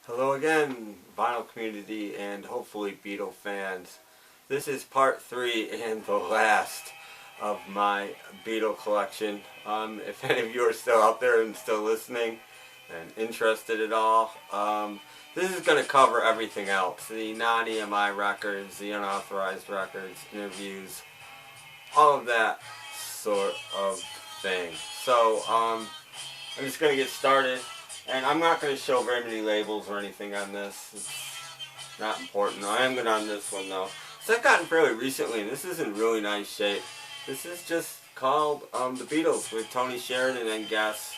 Hello again, vinyl community and hopefully Beatle fans. This is part 3 and the last of my Beatle collection. If any of you are still out there and still listening and interested at all, this is going to cover everything else. The non-EMI records, the unauthorized records, interviews, all of that sort of thing. So, I'm just going to get started. And I'm not going to show very many labels or anything on this. It's not important. I am good on this one though. So I've gotten fairly recently, and this is in really nice shape. This is just called The Beatles with Tony Sheridan and guests.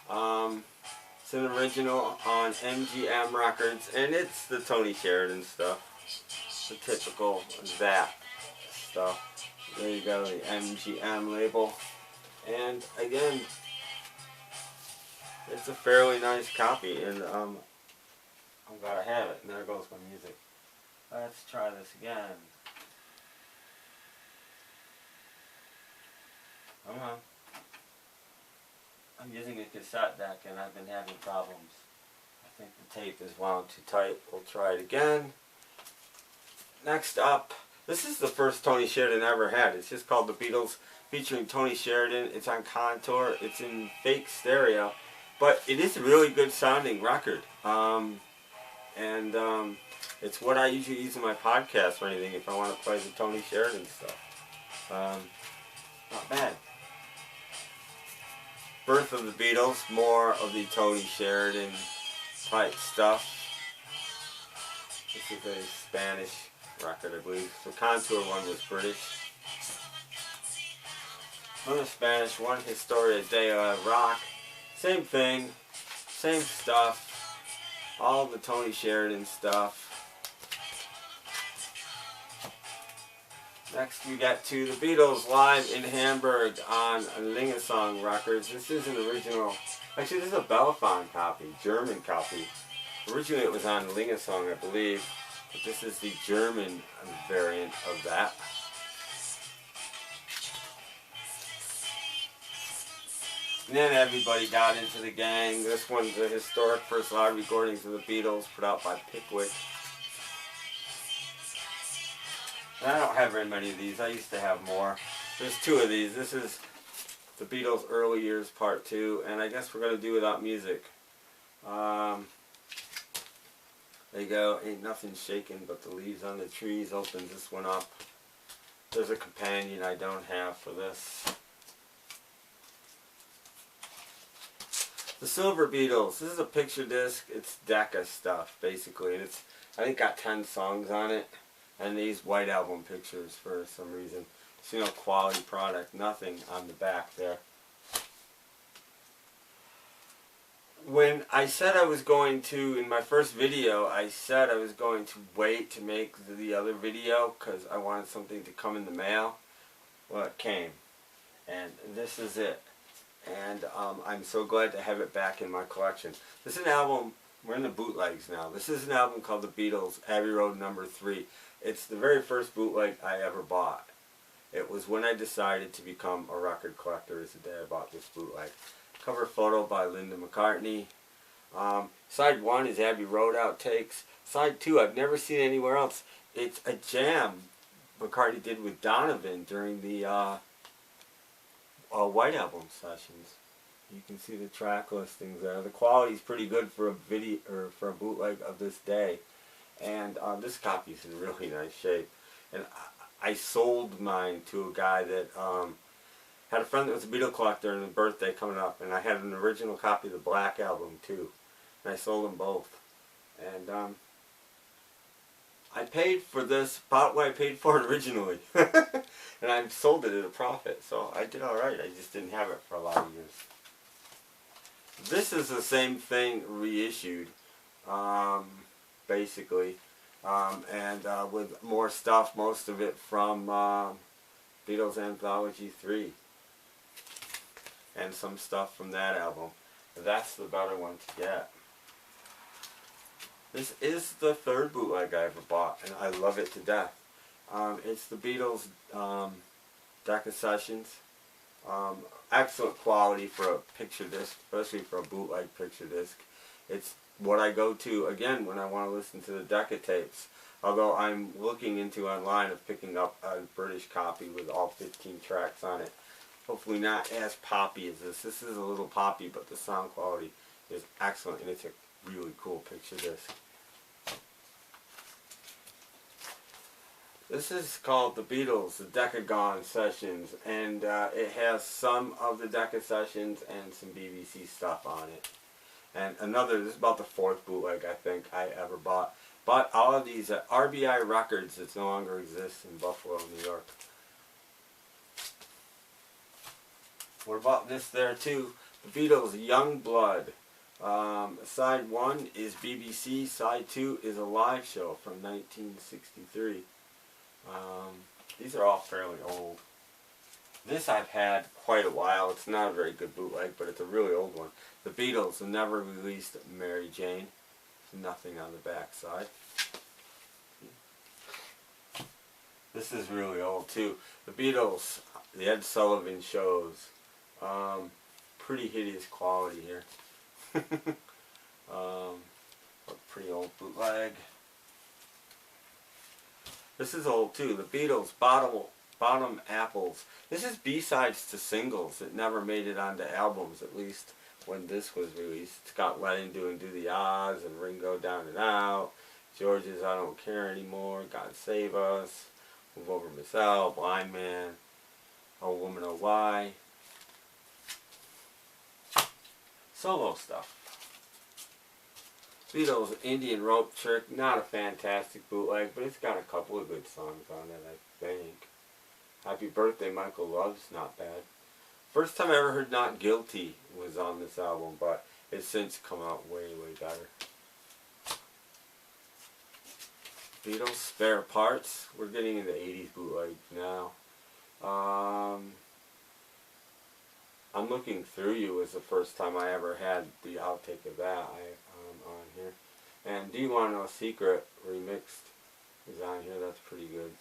It's an original on MGM Records, and it's the Tony Sheridan stuff. The typical that stuff. There you go, the MGM label. And again, it's a fairly nice copy, and I'm glad I have it. And there goes my music. Let's try this again. Come on. I'm using a cassette deck, and I've been having problems. I think the tape is wound too tight. We'll try it again. Next up, this is the first Tony Sheridan ever had. It's just called The Beatles, featuring Tony Sheridan. It's on Contour. It's in fake stereo. But it is a really good sounding record, it's what I usually use in my podcast or anything if I want to play the Tony Sheridan stuff. Not bad. Birth of the Beatles, more of the Tony Sheridan type stuff. This is a Spanish record, I believe. The Contour one was British. One was Spanish, one Historia de Rock. Same thing, same stuff, all the Tony Sheridan stuff. Next we got to the Beatles live in Hamburg on Lingesong Records. This is an original, actually this is a Belaphon copy, German copy. Originally it was on Lingesong, I believe, but this is the German variant of that. And then everybody got into the gang. This one's a historic first live recordings of the Beatles put out by Pickwick. And I don't have very many of these. I used to have more. There's 2 of these. This is the Beatles early years part 2, and I guess we're going to do without music. There you go. Ain't nothing shaking but the leaves on the trees. Opens this one up. There's a companion I don't have for this. The Silver Beatles. This is a picture disc. It's Decca stuff, basically. And it's, I think, got 10 songs on it. And these white album pictures for some reason. So, quality product. Nothing on the back there. When I said I was going to, in my first video, I said I was going to wait to make the other video because I wanted something to come in the mail. Well, it came. And this is it. And I'm so glad to have it back in my collection. This is an album, we're in the bootlegs now. This is an album called The Beatles, Abbey Road No. 3. It's the very first bootleg I ever bought. It was when I decided to become a record collector, is the day I bought this bootleg. Cover photo by Linda McCartney. Side 1 is Abbey Road outtakes. Side 2 I've never seen anywhere else. It's a jam McCartney did with Donovan during the White Album sessions. You can see the track listings there. The quality's pretty good for a video or for a bootleg of this day, and this copy's in really nice shape. And I sold mine to a guy that had a friend that was a Beatle collector and a birthday coming up, and I had an original copy of the Black Album too, and I sold them both. And I paid for this about what I paid for it originally. And I sold it at a profit, so I did alright. I just didn't have it for a lot of years. This is the same thing reissued, basically, and with more stuff, most of it from Beatles Anthology 3, and some stuff from that album. That's the better one to get. This is the 3rd bootleg I ever bought, and I love it to death. It's the Beatles Decca Sessions. Excellent quality for a picture disc, especially for a bootleg picture disc. It's what I go to again when I want to listen to the Decca tapes. Although I'm looking into online of picking up a British copy with all 15 tracks on it. Hopefully not as poppy as this. This is a little poppy, but the sound quality is excellent, and it's a really cool picture disc. This is called The Beatles, the Decca Sessions, and it has some of the Decca sessions and some BBC stuff on it. And another, this is about the 4th bootleg I think I ever bought. Bought all of these at RBI Records, that no longer exists in Buffalo, New York. What about this there too? The Beatles, Young Blood. Side 1 is BBC, side 2 is a live show from 1963. These are all fairly old. This I've had quite a while. It's not a very good bootleg, but it's a really old one. The Beatles, the never released Mary Jane. Nothing on the back side. This is really old too. The Beatles, the Ed Sullivan shows. Pretty hideous quality here. A pretty old bootleg. This is old too. The Beatles, Bottom Apples. This is B-sides to singles. It never made it onto albums, at least when this was released. It's got Lennon doing Do the Oz and Ringo Down and Out. George's I Don't Care Anymore, God Save Us, Move Over Miss L, Blind Man, Oh Woman Oh Why. Solo stuff. Beatles, Indian Rope Trick, not a fantastic bootleg, but it's got a couple of good songs on it, I think. Happy Birthday, Michael Love's not bad. First time I ever heard Not Guilty was on this album, but it's since come out way, way better. Beatles, Spare Parts. We're getting into 80s bootlegs now. I'm Looking Through You was the first time I ever had the outtake of that on here. And Do You Want to Know a Secret remixed is on here. That's pretty good.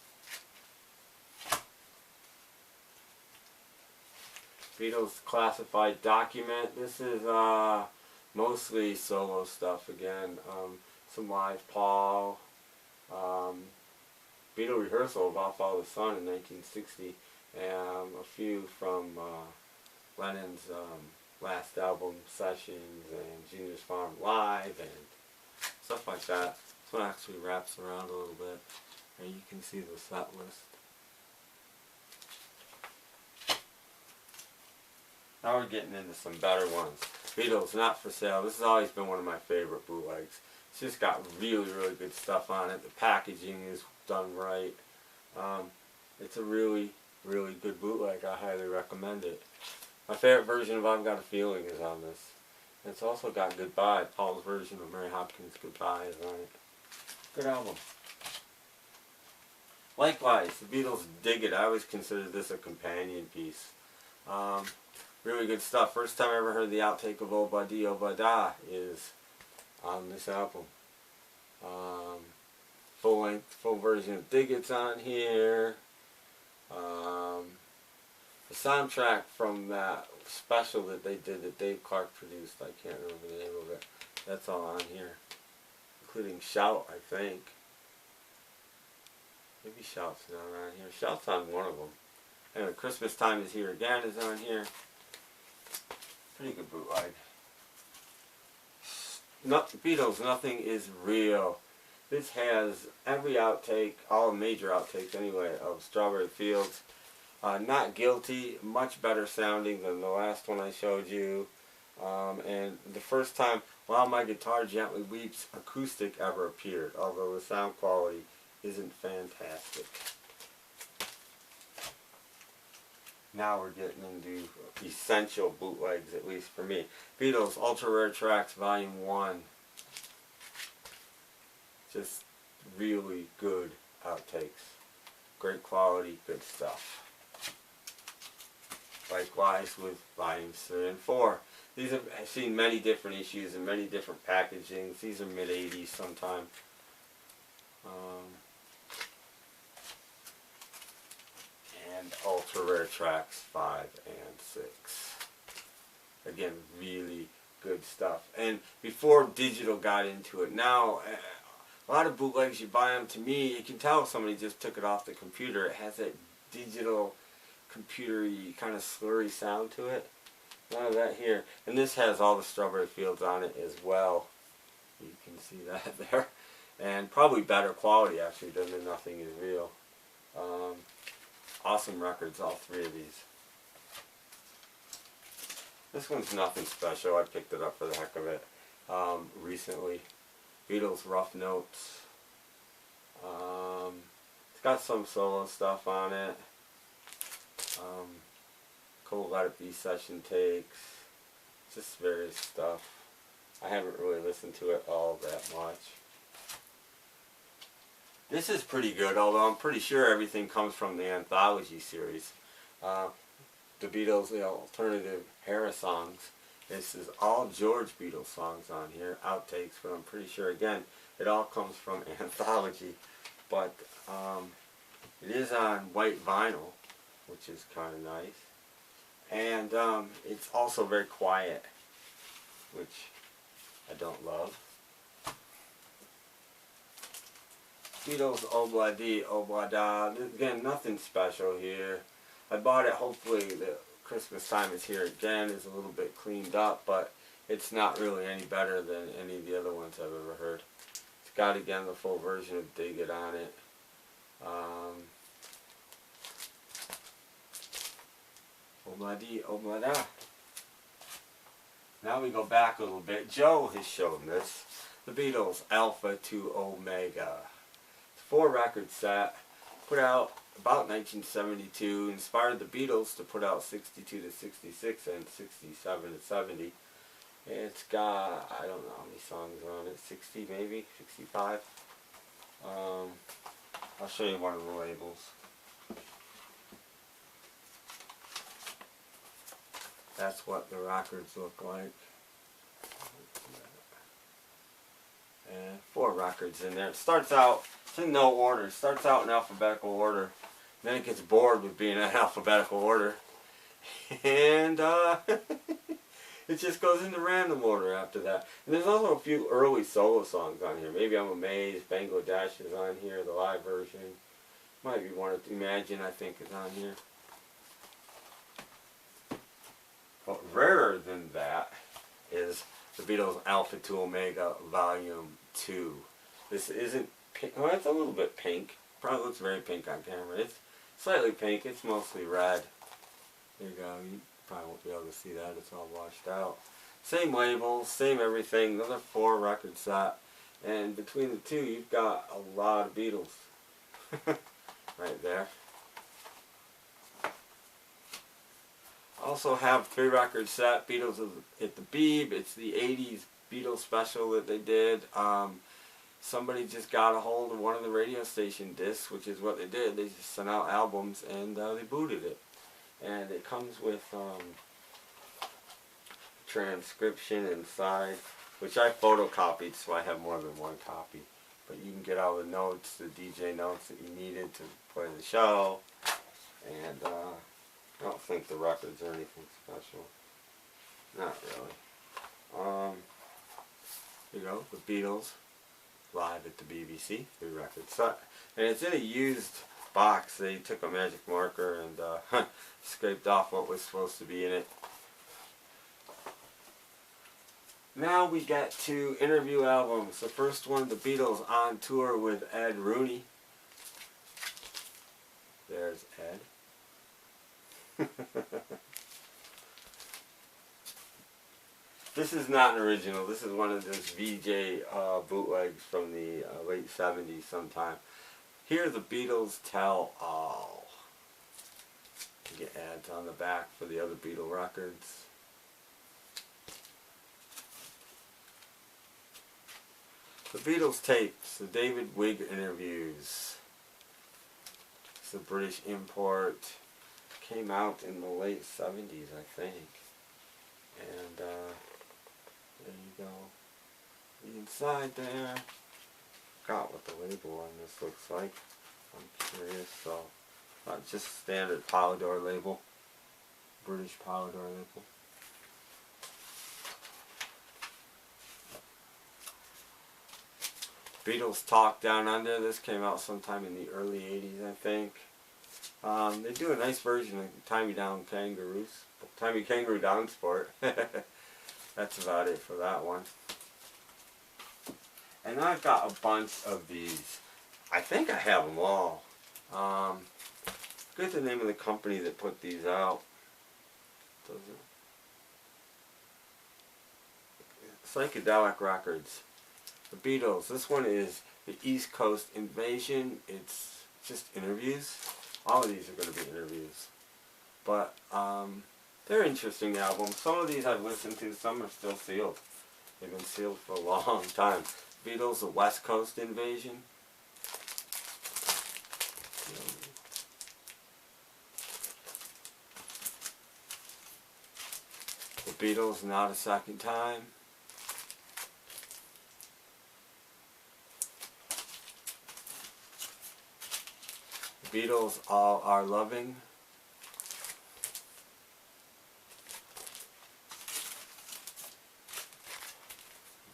Beatles Classified Document. This is mostly solo stuff again. Some live Paul. Beatle Rehearsal of I'll Follow the Sun in 1960. And a few from Lennon's last album sessions and Junior's Farm Live and stuff like that. This one actually wraps around a little bit. And you can see the set list. Now we're getting into some better ones. Beatles, Not For Sale. This has always been one of my favorite bootlegs. It's just got really, really good stuff on it. The packaging is done right. It's a really, really good bootleg. I highly recommend it. My favorite version of I've Got a Feeling is on this. And it's also got Goodbye. Paul's version of Mary Hopkins' Goodbye is on it. Good album. Likewise, the Beatles, Dig It. I always considered this a companion piece. Really good stuff. First time I ever heard the outtake of Oh Ba Dee Oh Ba Da is on this album. Full length, full version of Dig It's on here. The soundtrack from that special that they did that Dave Clark produced, I can't remember the name of it. That's all on here. Including Shout, I think. Maybe Shout's not on here. Shout's on one of them. Anyway, Christmas Time Is Here Again is on here. Pretty good bootleg. Beatles, Nothing Is Real. This has every outtake, all major outtakes anyway, of Strawberry Fields. Not Guilty, much better sounding than the last one I showed you. And the first time While My Guitar Gently Weeps acoustic ever appeared, although the sound quality isn't fantastic. Now we're getting into essential bootlegs, at least for me. Beatles Ultra Rare Tracks Volume 1. Just really good outtakes. Great quality, good stuff. Likewise with Volumes 3 and 4. These have seen many different issues and many different packagings. These are mid-80s sometime. And Ultra Rare Tracks 5 and 6. Again, really good stuff. And before digital got into it, now a lot of bootlegs, you buy them, to me, you can tell if somebody just took it off the computer. It has that digital, computery, kind of slurry sound to it. None of that here. And this has all the Strawberry Fields on it as well. You can see that there. And probably better quality, actually, than the Nothing Is Real. Awesome records, all three of these. This one's nothing special. I picked it up for the heck of it recently. Beatles Rough Notes. It's got some solo stuff on it. Cold Let It Be session takes. Just various stuff. I haven't really listened to it all that much. This is pretty good, although I'm pretty sure everything comes from the anthology series. The Beatles, the alternative era songs. This is all George Beatles songs on here, outtakes, but I'm pretty sure, again, it all comes from anthology. But it is on white vinyl, which is kind of nice. And it's also very quiet, which I don't love. Beatles Obladi, Oblada. Again, nothing special here. I bought it, hopefully the Christmas time is here again, is a little bit cleaned up, but it's not really any better than any of the other ones I've ever heard. It's got, again, the full version of Dig It on it. Obladi, Oblada. Now we go back a little bit. Joe has shown this. The Beatles, Alpha to Omega. It's a 4-record set, put out about 1972, inspired the Beatles to put out 62 to 66 and 67 to 70. It's got, I don't know how many songs are on it, 60 maybe, 65. I'll show you one of the labels. That's what the records look like. And 4 records in there. It starts out, it's in no order. It starts out in alphabetical order. Then it gets bored with being in alphabetical order. And it just goes into random order after that. And there's also a few early solo songs on here. Maybe I'm Amazed, Bangladesh is on here, the live version. Might be one of Imagine, I think, is on here. But rarer than that is the Beatles Alpha to Omega Volume 2. This isn't pink. Well, it's a little bit pink. Probably looks very pink on camera. It's slightly pink. It's mostly red. There you go. You probably won't be able to see that. It's all washed out. Same labels, same everything. Another 4-record set. And between the two, you've got a lot of Beatles. Right there. Also have 3-record set, Beatles at the Beeb. It's the 80s Beatles special that they did. Somebody just got a hold of one of the radio station discs, which is what they did. They just sent out albums and they booted it. And it comes with transcription inside, which I photocopied, so I have more than one copy. But you can get all the notes, the DJ notes that you needed to play the show. And I don't think the records are anything special. Not really. Here you go, the Beatles, live at the BBC, 3-record set. And it's in a used box. They took a magic marker and scraped off what was supposed to be in it. Now we get to interview albums. The first one, the Beatles on tour with Ed Rooney. There's Ed. This is not an original. This is one of those VJ bootlegs from the late 70s sometime. Here the Beatles Tell All. You get ads on the back for the other Beatle records. The Beatles tapes, the David Wigg interviews. It's a British import. Came out in the late 70s, I think. And there you go. The inside there. Forgot what the label on this looks like. I'm curious. So, not just standard Polydor label. British Polydor label. Beatles Talk Down Under. This came out sometime in the early 80s, I think. They do a nice version of Tie Me Down Kangaroos. Tie Me Kangaroo Down Sport. That's about it for that one. And I've got a bunch of these. I think I have them all. Forget the name of the company that put these out. Psychedelic Records. The Beatles. This one is the East Coast Invasion. It's just interviews. All of these are going to be interviews. But they're interesting albums. Some of these I've listened to. Some are still sealed. They've been sealed for a long time. Beatles, the West Coast Invasion. The Beatles, Not a Second Time. The Beatles, All Our Loving.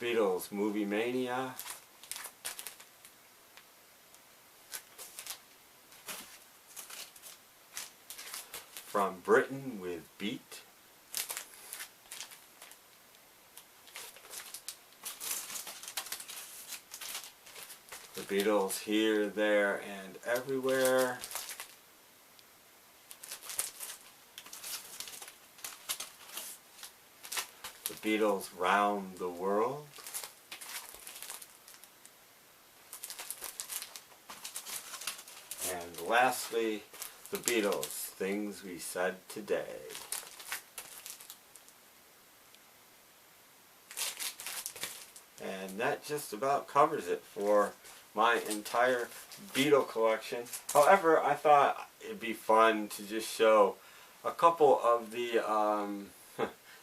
Beatles, Movie Mania. From Britain with Beat. The Beatles, Here, There, and Everywhere. The Beatles, Round the World. And lastly, the Beatles, Things We Said Today. And that just about covers it for my entire Beatle collection. However, I thought it'd be fun to just show a couple of the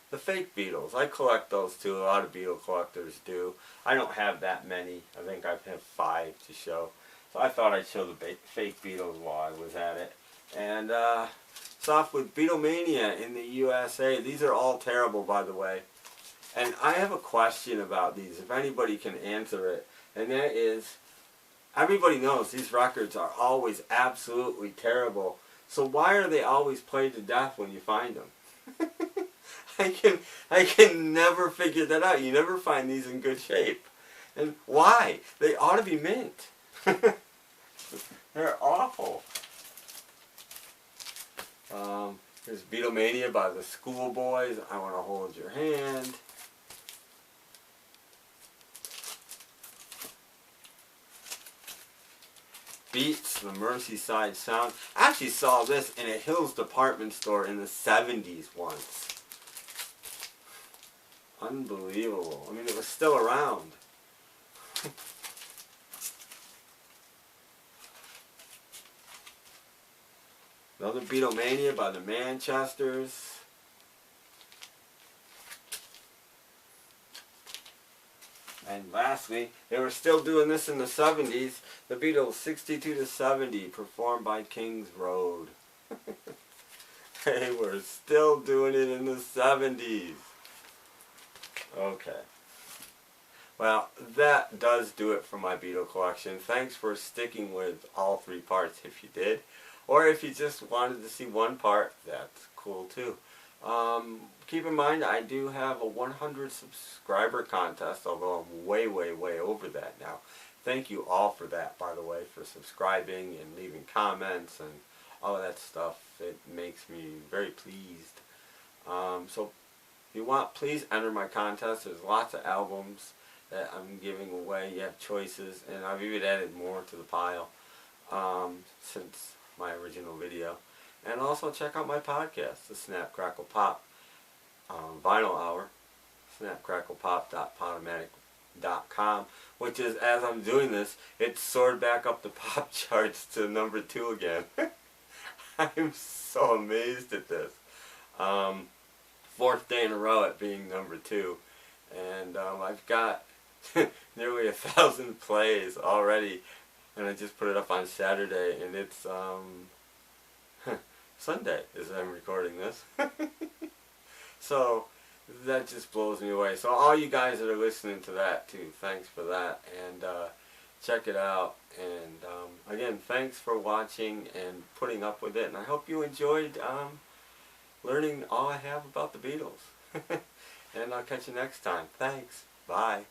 the fake Beatles. I collect those too. A lot of Beatle collectors do. I don't have that many. I think I have 5 to show. So I thought I'd show the fake Beatles while I was at it. And it's off with Beatlemania in the USA. These are all terrible, by the way. And I have a question about these, if anybody can answer it. And that is, everybody knows these records are always absolutely terrible. So why are they always played to death when you find them? I can never figure that out. You never find these in good shape. And why? They ought to be mint. They're awful. Here's Beatlemania by the Schoolboys. I Want to Hold Your Hand. Beats, the Merseyside Sound. I actually saw this in a Hills department store in the 70s once. Unbelievable. I mean, it was still around. Another Beatlemania by the Manchesters. And lastly, they were still doing this in the 70s. The Beatles 62 to 70, performed by Kings Road. They were still doing it in the 70s. Okay. Well, that does do it for my Beatle collection. Thanks for sticking with all 3 parts if you did. Or if you just wanted to see one part, that's cool too. Keep in mind, I do have a 100 subscriber contest, although I'm way, way, way over that now. Thank you all for that, by the way, for subscribing and leaving comments and all of that stuff. It makes me very pleased. So if you want, please enter my contest. There's lots of albums that I'm giving away. You have choices, and I've even added more to the pile since my original video. And also check out my podcast, the Snap Crackle Pop Vinyl Hour, snapcracklepop.podomatic.com, which is, as I'm doing this, it's soared back up the pop charts to number 2 again. I'm so amazed at this. 4th day in a row at being number 2. And I've got nearly 1,000 plays already. And I just put it up on Saturday, and it's Sunday as I'm recording this. So that just blows me away. So all you guys that are listening to that too, thanks for that. And check it out. And again, thanks for watching and putting up with it. And I hope you enjoyed learning all I have about the Beatles. And I'll catch you next time. Thanks. Bye.